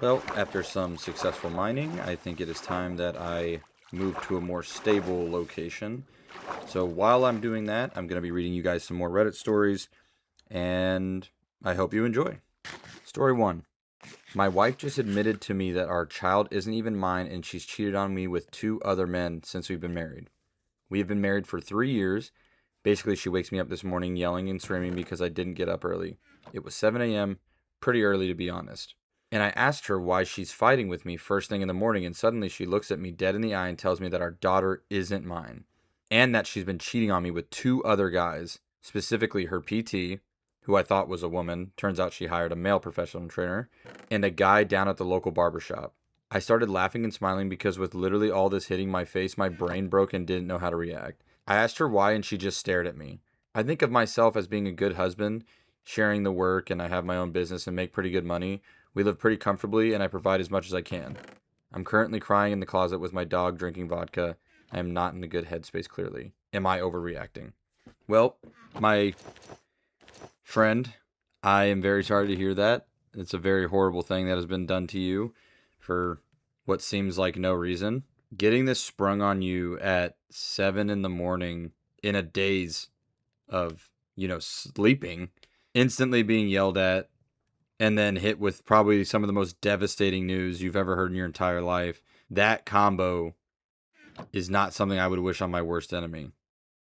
Well, after some successful mining, I think it is time that I move to a more stable location. So while I'm doing that, I'm going to be reading you guys some more Reddit stories, and I hope you enjoy. Story 1. My wife just admitted to me that our child isn't even mine and she's cheated on me with 2 other men since we've been married. We have been married for 3 years. Basically, she wakes me up this morning yelling and screaming because I didn't get up early. It was 7 a.m., pretty early to be honest. And I asked her why she's fighting with me first thing in the morning, and suddenly she looks at me dead in the eye and tells me that our daughter isn't mine, and that she's been cheating on me with 2 other guys, specifically her PT, who I thought was a woman. Turns out she hired a male professional trainer, and a guy down at the local barbershop. I started laughing and smiling because with literally all this hitting my face, my brain broke and didn't know how to react. I asked her why, and she just stared at me. I think of myself as being a good husband, sharing the work, and I have my own business and make pretty good money. We live pretty comfortably, and I provide as much as I can. I'm currently crying in the closet with my dog drinking vodka. I am not in a good headspace, clearly. Am I overreacting? Well, my friend, I am very sorry to hear that. It's a very horrible thing that has been done to you for what seems like no reason. Getting this sprung on you at 7 in the morning in a daze of, sleeping, instantly being yelled at, and then hit with probably some of the most devastating news you've ever heard in your entire life. That combo is not something I would wish on my worst enemy.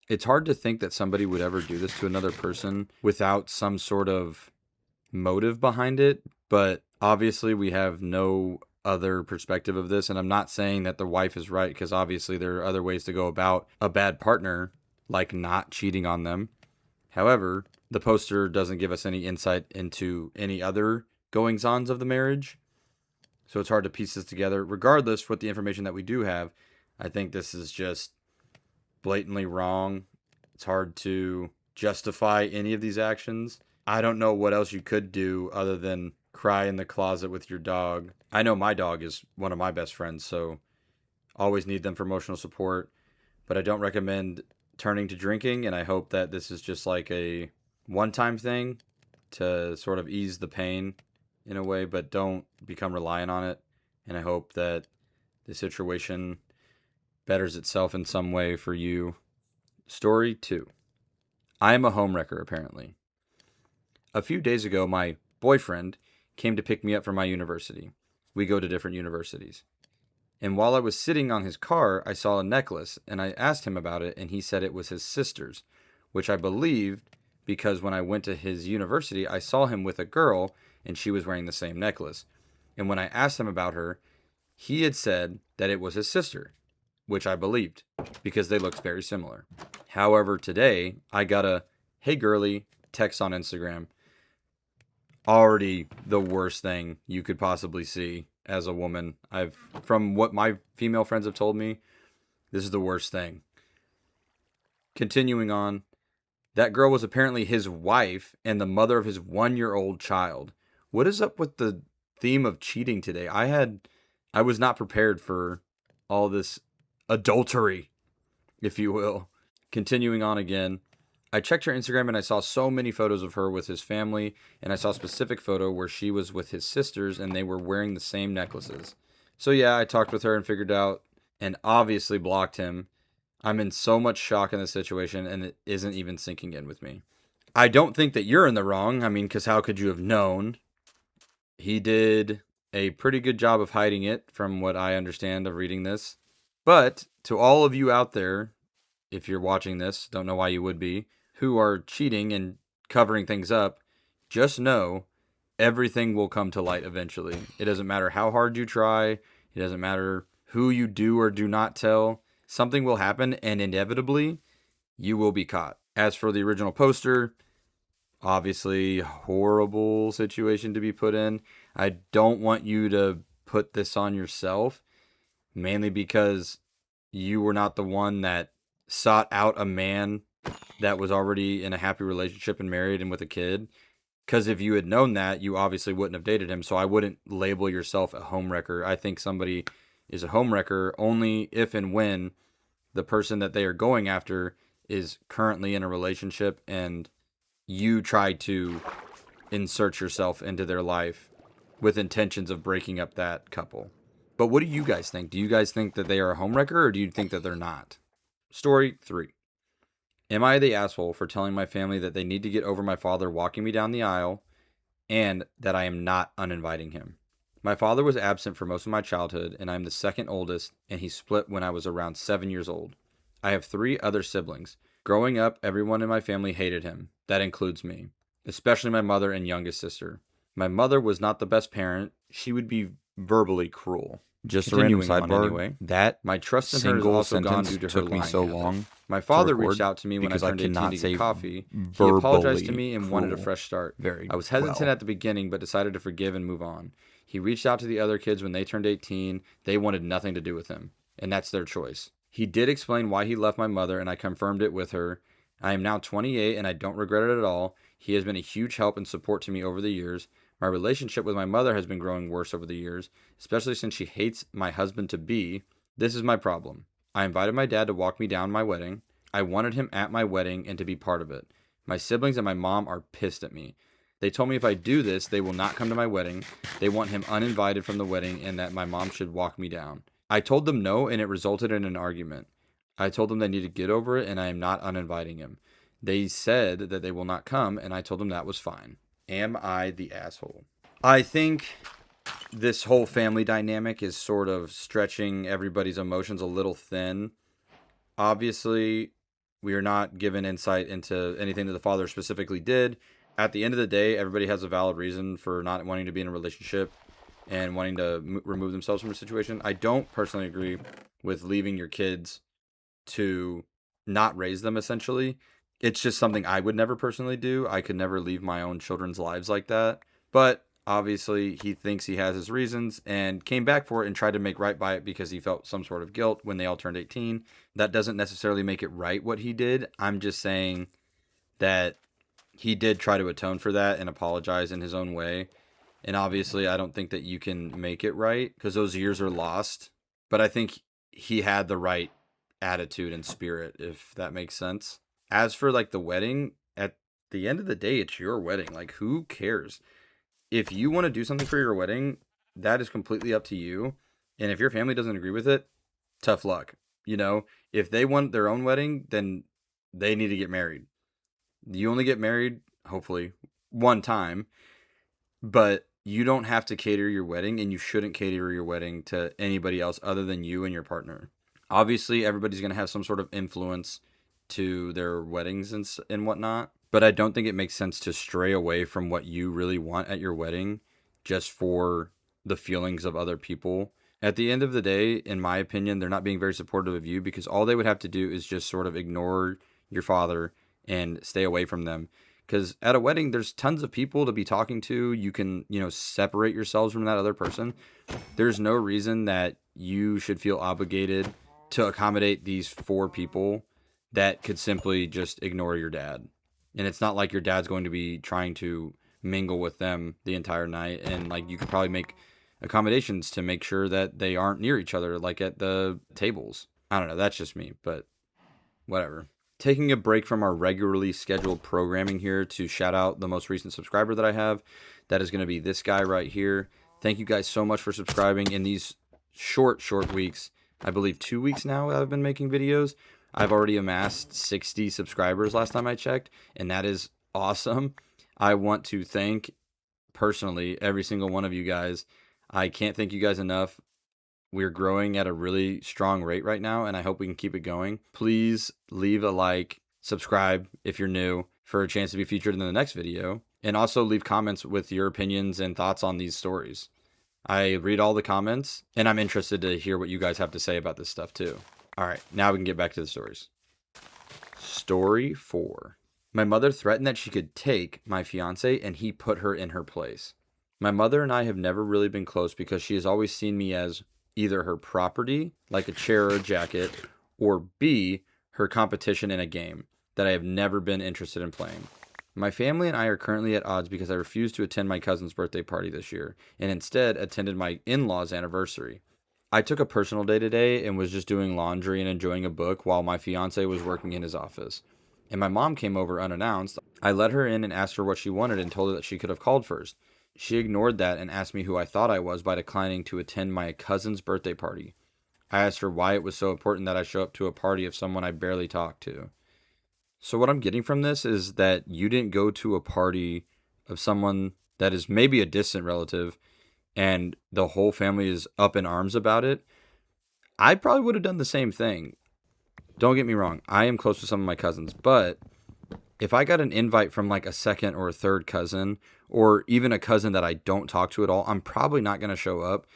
It's hard to think that somebody would ever do this to another person without some sort of motive behind it, but obviously we have no other perspective of this, and I'm not saying that the wife is right, because obviously there are other ways to go about a bad partner, like not cheating on them. However, the poster doesn't give us any insight into any other goings-ons of the marriage, so it's hard to piece this together. Regardless, with the information that we do have, I think this is just blatantly wrong. It's hard to justify any of these actions. I don't know what else you could do other than cry in the closet with your dog. I know my dog is one of my best friends, so always need them for emotional support, but I don't recommend turning to drinking, and I hope that this is just like a one-time thing to sort of ease the pain in a way, but don't become reliant on it. And I hope that the situation betters itself in some way for you. Story 2. I am a homewrecker, apparently. A few days ago, my boyfriend came to pick me up from my university. We go to different universities. And while I was sitting on his car, I saw a necklace, and I asked him about it, and he said it was his sister's, which I believed because when I went to his university, I saw him with a girl, and she was wearing the same necklace. And when I asked him about her, he had said that it was his sister, which I believed because they looked very similar. However, today, I got a "Hey girly" text on Instagram. Already the worst thing you could possibly see as a woman. From what my female friends have told me, this is the worst thing. Continuing on, that girl was apparently his wife and the mother of his 1-year-old child. What is up with the theme of cheating today? I was not prepared for all this adultery, if you will. Continuing on again, I checked her Instagram and I saw so many photos of her with his family, and I saw a specific photo where she was with his sisters and they were wearing the same necklaces. So yeah, I talked with her and figured out and obviously blocked him. I'm in so much shock in this situation and it isn't even sinking in with me. I don't think that you're in the wrong. I mean, because how could you have known? He did a pretty good job of hiding it from what I understand of reading this. But to all of you out there, if you're watching this, don't know why you would be, who are cheating and covering things up, just know everything will come to light eventually. It doesn't matter how hard you try. It doesn't matter who you do or do not tell. Something will happen, and inevitably, you will be caught. As for the original poster, obviously, horrible situation to be put in. I don't want you to put this on yourself, mainly because you were not the one that sought out a man that was already in a happy relationship and married and with a kid. Because if you had known that, you obviously wouldn't have dated him. So I wouldn't label yourself a homewrecker. I think somebody is a homewrecker only if and when the person that they are going after is currently in a relationship and you try to insert yourself into their life with intentions of breaking up that couple. But what do you guys think? Do you guys think that they are a homewrecker, or do you think that they're not? Story 3. Am I the asshole for telling my family that they need to get over my father walking me down the aisle and that I am not uninviting him? My father was absent for most of my childhood, and I'm the second oldest, and he split when I was around 7 years old. I have 3 other siblings. Growing up, everyone in my family hated him. That includes me, especially my mother and youngest sister. My mother was not the best parent. She would be verbally cruel. Just Continuing a random on sidebar. anyway. That my trust in her has Single also gone sentence due to her took me lying so habit. long My father record reached out to me when I because I turned 18 cannot to say get coffee. He verbally apologized to me and wanted a cruel fresh start. very I was hesitant well. at the beginning, but decided to forgive and move on. He reached out to the other kids when they turned 18. They wanted nothing to do with him, and that's their choice. He did explain why he left my mother, and I confirmed it with her. I am now 28, and I don't regret it at all. He has been a huge help and support to me over the years. My relationship with my mother has been growing worse over the years, especially since she hates my husband-to-be. This is my problem. I invited my dad to walk me down my wedding. I wanted him at my wedding and to be part of it. My siblings and my mom are pissed at me. They told me if I do this, they will not come to my wedding. They want him uninvited from the wedding and that my mom should walk me down. I told them no, and it resulted in an argument. I told them they need to get over it, and I am not uninviting him. They said that they will not come, and I told them that was fine. Am I the asshole? I think this whole family dynamic is sort of stretching everybody's emotions a little thin. Obviously, we are not given insight into anything that the father specifically did. At the end of the day, everybody has a valid reason for not wanting to be in a relationship and wanting to remove themselves from a situation. I don't personally agree with leaving your kids to not raise them, essentially. It's just something I would never personally do. I could never leave my own children's lives like that. But obviously, he thinks he has his reasons and came back for it and tried to make right by it because he felt some sort of guilt when they all turned 18. That doesn't necessarily make it right what he did. I'm just saying that he did try to atone for that and apologize in his own way. And obviously, I don't think that you can make it right because those years are lost. But I think he had the right attitude and spirit, if that makes sense. As for like the wedding, at the end of the day, it's your wedding. Like, who cares? If you want to do something for your wedding, that is completely up to you. And if your family doesn't agree with it, tough luck. If they want their own wedding, then they need to get married. You only get married, hopefully, one time, but you don't have to cater your wedding, and you shouldn't cater your wedding to anybody else other than you and your partner. Obviously, everybody's going to have some sort of influence to their weddings and whatnot, but I don't think it makes sense to stray away from what you really want at your wedding just for the feelings of other people. At the end of the day, in my opinion, they're not being very supportive of you because all they would have to do is just sort of ignore your father and stay away from them. Because at a wedding, there's tons of people to be talking to. You can, separate yourselves from that other person. There's no reason that you should feel obligated to accommodate these 4 people that could simply just ignore your dad. And it's not like your dad's going to be trying to mingle with them the entire night. And like you could probably make accommodations to make sure that they aren't near each other, like at the tables. I don't know. That's just me, but whatever. Taking a break from our regularly scheduled programming here to shout out the most recent subscriber that I have. That is going to be this guy right here. Thank you guys so much for subscribing in these short weeks. I believe 2 weeks now I've been making videos. I've already amassed 60 subscribers last time I checked, and that is awesome. I want to thank personally every single one of you guys. I can't thank you guys enough. We're growing at a really strong rate right now, and I hope we can keep it going. Please leave a like, subscribe if you're new for a chance to be featured in the next video, and also leave comments with your opinions and thoughts on these stories. I read all the comments, and I'm interested to hear what you guys have to say about this stuff too. All right, now we can get back to the stories. Story 4. My mother threatened that she could take my fiance, and he put her in her place. My mother and I have never really been close because she has always seen me as either her property, like a chair or a jacket, or B, her competition in a game that I have never been interested in playing. My family and I are currently at odds because I refused to attend my cousin's birthday party this year, and instead attended my in-laws' anniversary. I took a personal day today and was just doing laundry and enjoying a book while my fiance was working in his office. And my mom came over unannounced. I let her in and asked her what she wanted and told her that she could have called first. She ignored that and asked me who I thought I was by declining to attend my cousin's birthday party. I asked her why it was so important that I show up to a party of someone I barely talked to. So what I'm getting from this is that you didn't go to a party of someone that is maybe a distant relative and the whole family is up in arms about it. I probably would have done the same thing. Don't get me wrong. I am close to some of my cousins, but if I got an invite from like a second or a third cousin or even a cousin that I don't talk to at all, I'm probably not going to show up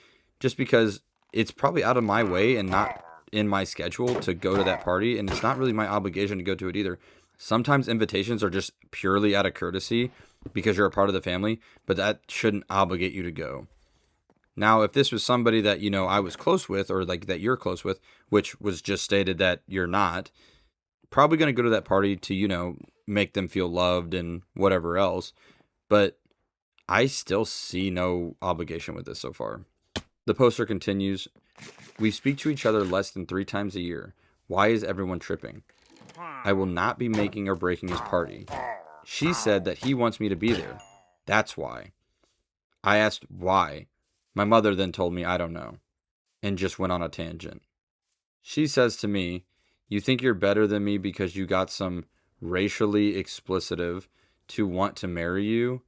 just because it's probably out of my way and not in my schedule to go to that party. And it's not really my obligation to go to it either. Sometimes invitations are just purely out of courtesy because you're a part of the family, but that shouldn't obligate you to go. Now, if this was somebody that, I was close with or like that you're close with, which was just stated that you're not, probably going to go to that party to, make them feel loved and whatever else. But I still see no obligation with this so far. The poster continues, we speak to each other less than 3 times a year. Why is everyone tripping? I will not be making or breaking his party. She said that he wants me to be there. That's why. I asked why. My mother then told me I don't know, and just went on a tangent. She says to me, you think you're better than me because you got some racially explicitive to want to marry you?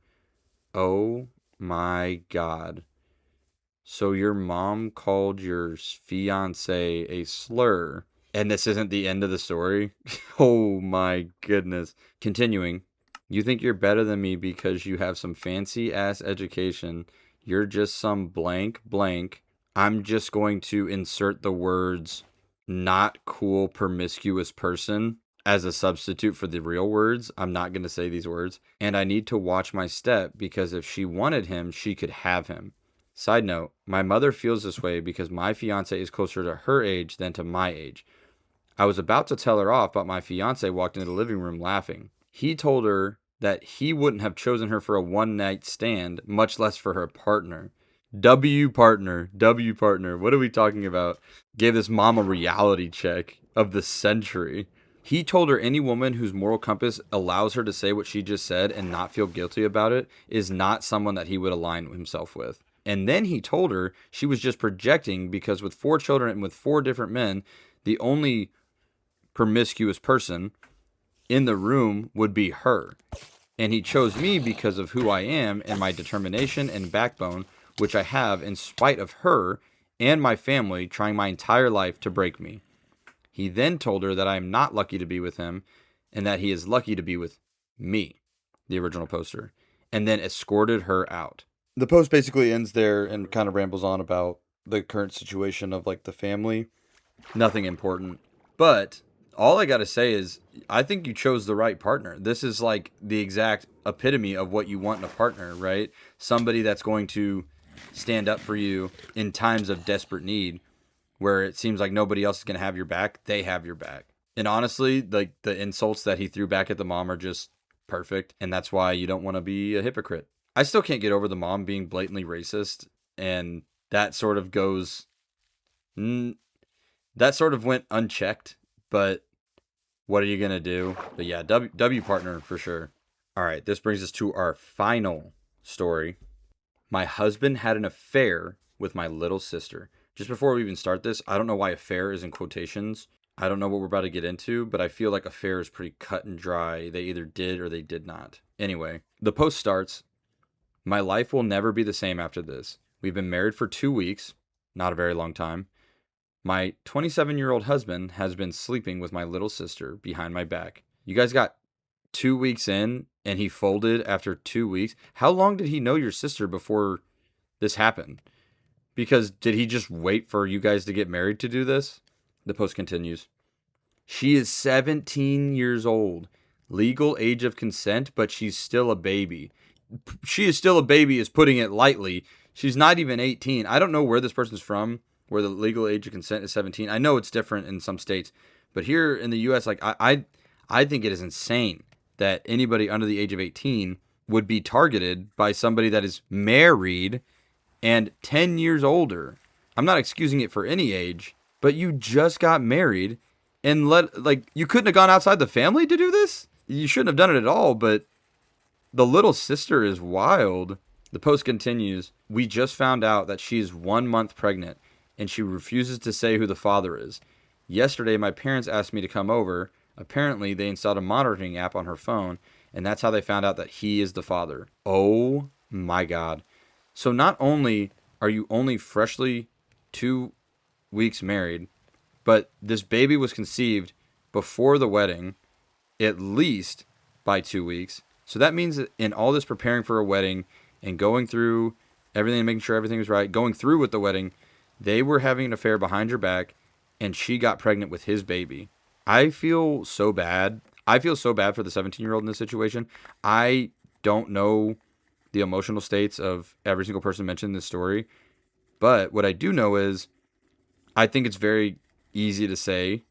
Oh my God. So your mom called your fiance a slur, and this isn't the end of the story? Oh my goodness. Continuing, you think you're better than me because you have some fancy ass education. You're just some blank blank. I'm just going to insert the words not cool promiscuous person as a substitute for the real words. I'm not going to say these words. And I need to watch my step because if she wanted him, she could have him. Side note, my mother feels this way because my fiance is closer to her age than to my age. I was about to tell her off, but my fiance walked into the living room laughing. He told her that he wouldn't have chosen her for a one-night stand, much less for her partner. W partner. What are we talking about? Gave this mom a reality check of the century. He told her any woman whose moral compass allows her to say what she just said and not feel guilty about it is not someone that he would align himself with. And then he told her she was just projecting because with 4 children and with 4 different men, the only promiscuous person in the room would be her. And he chose me because of who I am and my determination and backbone, which I have in spite of her and my family trying my entire life to break me. He then told her that I am not lucky to be with him and that he is lucky to be with me, the original poster, and then escorted her out. The post basically ends there and kind of rambles on about the current situation of like the family. Nothing important. But all I got to say is I think you chose the right partner. This is like the exact epitome of what you want in a partner, right? Somebody that's going to stand up for you in times of desperate need where it seems like nobody else is going to have your back. They have your back. And honestly, like the insults that he threw back at the mom are just perfect. And that's why you don't want to be a hypocrite. I still can't get over the mom being blatantly racist. And that sort of that sort of went unchecked. But what are you going to do? But yeah, W partner for sure. All right, this brings us to our final story. My husband had an affair with my little sister. Just before we even start this, I don't know why affair is in quotations. I don't know what we're about to get into, but I feel like affair is pretty cut and dry. They either did or they did not. Anyway, the post starts, my life will never be the same after this. We've been married for 2 weeks, not a very long time. My 27-year-old husband has been sleeping with my little sister behind my back. You guys got 2 weeks in and he folded after 2 weeks. How long did he know your sister before this happened? Because did he just wait for you guys to get married to do this? The post continues. She is 17 years old. Legal age of consent, but she's still a baby. She is still a baby is putting it lightly. She's not even 18. I don't know where this person's from, where the legal age of consent is 17. I know it's different in some states, but here in the U.S., like I think it is insane that anybody under the age of 18 would be targeted by somebody that is married and 10 years older. I'm not excusing it for any age, but you just got married and you couldn't have gone outside the family to do this? You shouldn't have done it at all, but the little sister is wild. The post continues, "We just found out that she is 1 month pregnant, and she refuses to say who the father is. Yesterday, my parents asked me to come over. Apparently, they installed a monitoring app on her phone, and that's how they found out that he is the father." Oh my God. So not only are you only freshly 2 weeks married, but this baby was conceived before the wedding, at least by 2 weeks. So that means that in all this preparing for a wedding and going through everything and making sure everything was right, going through with the wedding, they were having an affair behind your back, and she got pregnant with his baby. I feel so bad. I feel so bad for the 17-year-old in this situation. I don't know the emotional states of every single person mentioned in this story, but what I do know is I think it's very easy to say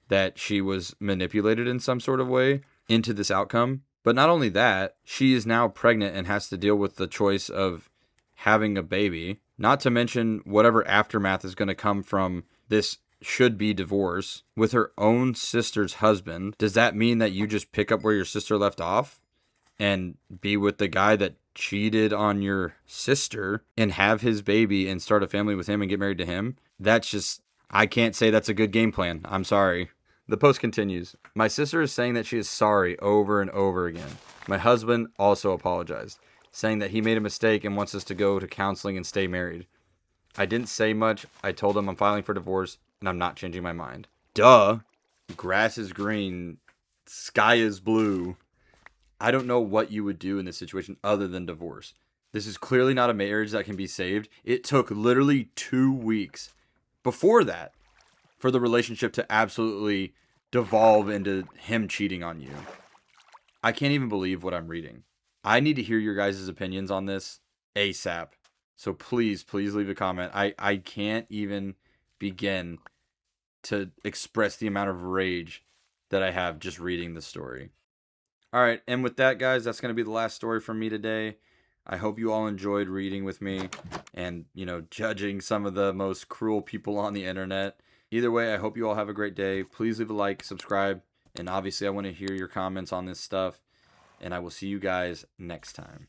that she was manipulated in some sort of way into this outcome. But not only that, she is now pregnant and has to deal with the choice of having a baby, not to mention whatever aftermath is going to come from this should be divorce with her own sister's husband. Does that mean that you just pick up where your sister left off and be with the guy that cheated on your sister and have his baby and start a family with him and get married to him? That's just, I can't say that's a good game plan. I'm sorry. The post continues, "My sister is saying that she is sorry over and over again. My husband also apologized, saying that he made a mistake and wants us to go to counseling and stay married. I didn't say much. I told him I'm filing for divorce and I'm not changing my mind." Duh. Grass is green. Sky is blue. I don't know what you would do in this situation other than divorce. This is clearly not a marriage that can be saved. It took literally 2 weeks before that for the relationship to absolutely devolve into him cheating on you. I can't even believe what I'm reading. I need to hear your guys' opinions on this ASAP. So please leave a comment. I can't even begin to express the amount of rage that I have just reading the story. All right, and with that, guys, that's going to be the last story from me today. I hope you all enjoyed reading with me and, judging some of the most cruel people on the internet. Either way, I hope you all have a great day. Please leave a like, subscribe, and obviously I want to hear your comments on this stuff. And I will see you guys next time.